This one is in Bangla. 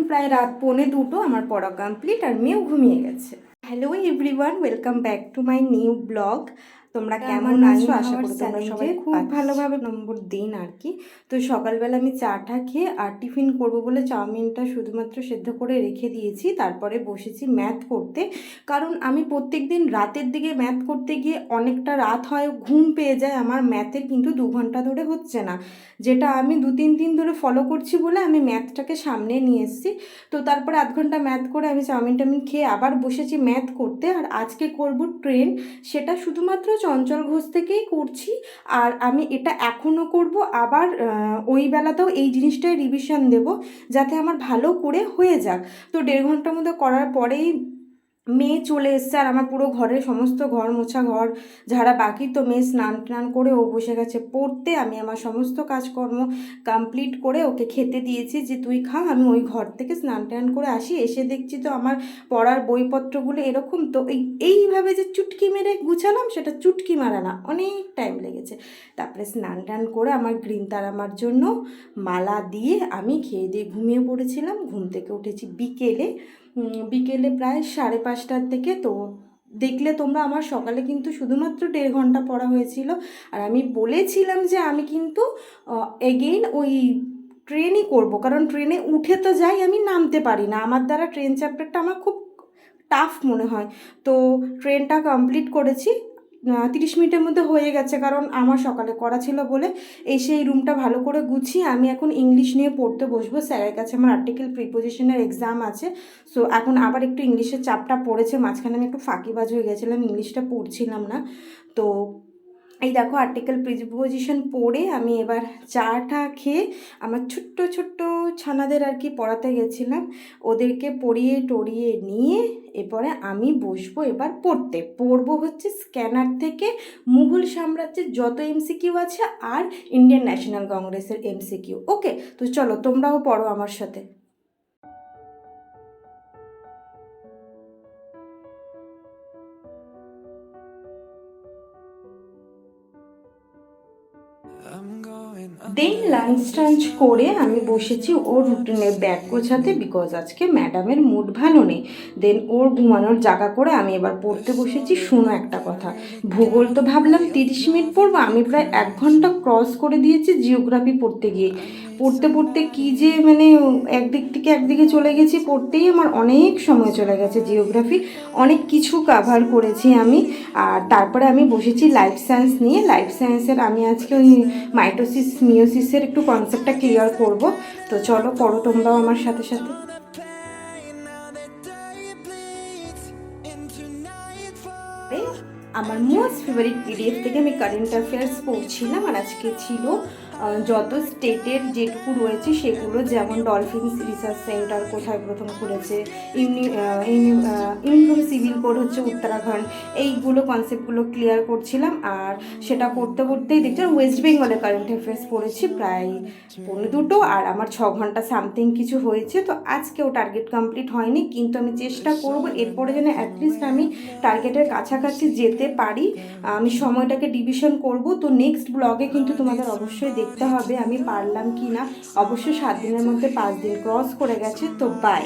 প্রায় রাত 1:45, আমার পড়া কমপ্লিট আর মেয়েও ঘুমিয়ে গেছে। Hello everyone, welcome back to my new blog. তোমরা কেমন আছো? আশা করি তোমরা সবাই খুব ভালোভাবে নম্বর দিন আর কি। তো সকালবেলা আমি চাটা খেয়ে আর টিফিন করব বলে চাউমিনটা শুধুমাত্র সেদ্ধ করে রেখে দিয়েছি। তারপরে বসেছি ম্যাথ করতে, কারণ আমি প্রত্যেক দিন রাতের দিকে ম্যাথ করতে গিয়ে অনেকটা রাত হয়, ঘুম পেয়ে যায় আমার। ম্যাথের কিন্তু 2 ঘন্টা ধরে হচ্ছে না, যেটা আমি 2-3 দিন ধরে ফলো করছি বলে আমি ম্যাথটাকে সামনে নিয়ে এসেছি। তো তারপরে আধ ঘন্টা ম্যাথ করে আমি চাউমিন টাউমিন খেয়ে আবার বসেছি ম্যাথ করতে। আর আজকে করব ট্রেন, সেটা শুধুমাত্র চঞ্চল ঘোষ থেকেই করছি। আর আমি এটা এখনও করব, আবার ওই বেলাতেও এই জিনিসটাই রিভিশন দেব যাতে আমার ভালো করে হয়ে যাক। তো 1.5 ঘন্টার মধ্যে করার পরেই মেয়ে চলে এসছে, আর আমার পুরো ঘরের সমস্ত ঘর মোছা, ঘর ঝাড়া বাকি। তো মেয়ে স্নান টান করে ও বসে গেছে পড়তে। আমি আমার সমস্ত কাজকর্ম কমপ্লিট করে ওকে খেতে দিয়েছি যে তুই খা, আমি ওই ঘর থেকে স্নান টান করে আসি। এসে দেখছি তো আমার পড়ার বইপত্রগুলো এরকম। তো এইভাবে যে চুটকি মেরে গুছালাম, সেটা চুটকি মারা না, অনেক টাইম লেগেছে। তারপরে স্নান টান করে আমার গ্রিন তার আমার জন্য মালা দিয়ে আমি খেয়ে দিয়ে ঘুমিয়ে পড়েছিলাম। ঘুম থেকে উঠেছি বিকেলে প্রায় 5:30টার থেকে। তো দেখলে তোমরা আমার সকালে কিন্তু শুধুমাত্র 1.5 ঘন্টা পড়া হয়েছিল। আর আমি বলেছিলাম যে আমি কিন্তু এগেইন ওই ট্রেনই করব, কারণ ট্রেনে উঠে তো যাই, আমি নামতে পারি না। আমার দ্বারা ট্রেন চ্যাপ্টারটা আমার খুব টাফ মনে হয়। তো ট্রেনটা কমপ্লিট করেছি, 30 মিনিটের মধ্যে হয়ে গেছে, কারণ আমার সকালে করা ছিল বলে। এসে এই রুমটা ভালো করে গুছিয়ে আমি এখন ইংলিশ নিয়ে পড়তে বসবো। স্যারের কাছে আমার আর্টিকেল প্রিপোজিশনের এক্সাম আছে। সো এখন আবার একটু ইংলিশের চাপটা পড়েছে। মাঝখানে আমি একটু ফাঁকিবাজ হয়ে গেছিলাম, ইংলিশটা পড়ছিলাম না। তো এই দেখো আর্টিকেল প্রিপোজিশন পড়ে আমি এবার চাটা খেয়ে আমার ছোট্ট ছোট্ট ছানাদের আর কি পড়াতে গেছিলাম। ওদেরকে পড়িয়ে টড়িয়ে নিয়ে এরপরে আমি বসবো এবার পড়বো হচ্ছে স্ক্যানার থেকে মুঘল সাম্রাজ্যের যত এমসিকিউ আছে আর ইন্ডিয়ান ন্যাশনাল কংগ্রেসের এমসিকিউ। ওকে, তো চলো তোমরাও পড়ো আমার সাথে। দেন লাঞ্চ টাঞ্চ করে আমি বসেছি ওর রুটিনের ব্যাগ গোছাতে, বিকজ আজকে ম্যাডামের মুড ভালো নেই। দেন ওর ঘুমানোর জায়গা করে আমি এবার পড়তে বসেছি। শুনো একটা কথা, ভূগোল তো ভাবলাম 30 মিনিট পড়বো, আমি প্রায় 1 ঘন্টা ক্রস করে দিয়েছি জিওগ্রাফি পড়তে গিয়ে। পড়তে পড়তে কী যে মানে একদিক থেকে একদিকে চলে গেছি, পড়তেই আমার অনেক সময় চলে গেছে। জিওগ্রাফি অনেক কিছু কাভার করেছি আমি। আর তারপরে আমি বসেছি লাইফ সায়েন্স নিয়ে। লাইফ সায়েন্সের আমি আজকে ওই মাইটোসিস মিওসিসের একটু কনসেপ্টটা ক্লিয়ার করব। তো চলো পড়ো তোমরাও আমার সাথে সাথে। আমার মোস্ট ফেভারিট পিডিএফ থেকে আমি কারেন্ট অ্যাফেয়ার্স পড়ছিলাম। আর আজকে ছিল যত স্টেটের যেটুকু রয়েছে সেগুলো, যেমন ডলফিনস রিসার্চ সেন্টার কোথায় প্রথম খুলেছে, ইউনিফর্ম সিভিল কোড হচ্ছে উত্তরাখণ্ড, এইগুলো কনসেপ্টগুলো ক্লিয়ার করছিলাম। আর সেটা করতে করতেই দেখছি ওয়েস্ট বেঙ্গলের কারেন্ট অ্যাফেয়ার্স পড়েছি প্রায় 1:45, আর আমার 6 ঘন্টা সামথিং কিছু হয়েছে। তো আজকেও টার্গেট কমপ্লিট হয়নি, কিন্তু আমি চেষ্টা করব এরপরে যেন অ্যাটলিস্ট আমি টার্গেটের কাছাকাছি যেতে পারি। আমি সময়টাকে ডিভিশন করব। তো নেক্সট ব্লগে কিন্তু তোমাদের অবশ্যই দেখতে হবে আমি পারলাম কি না। অবশ্যই 7 দিনের মধ্যে 5 দিন ক্রস করে গেছে। তো বাই।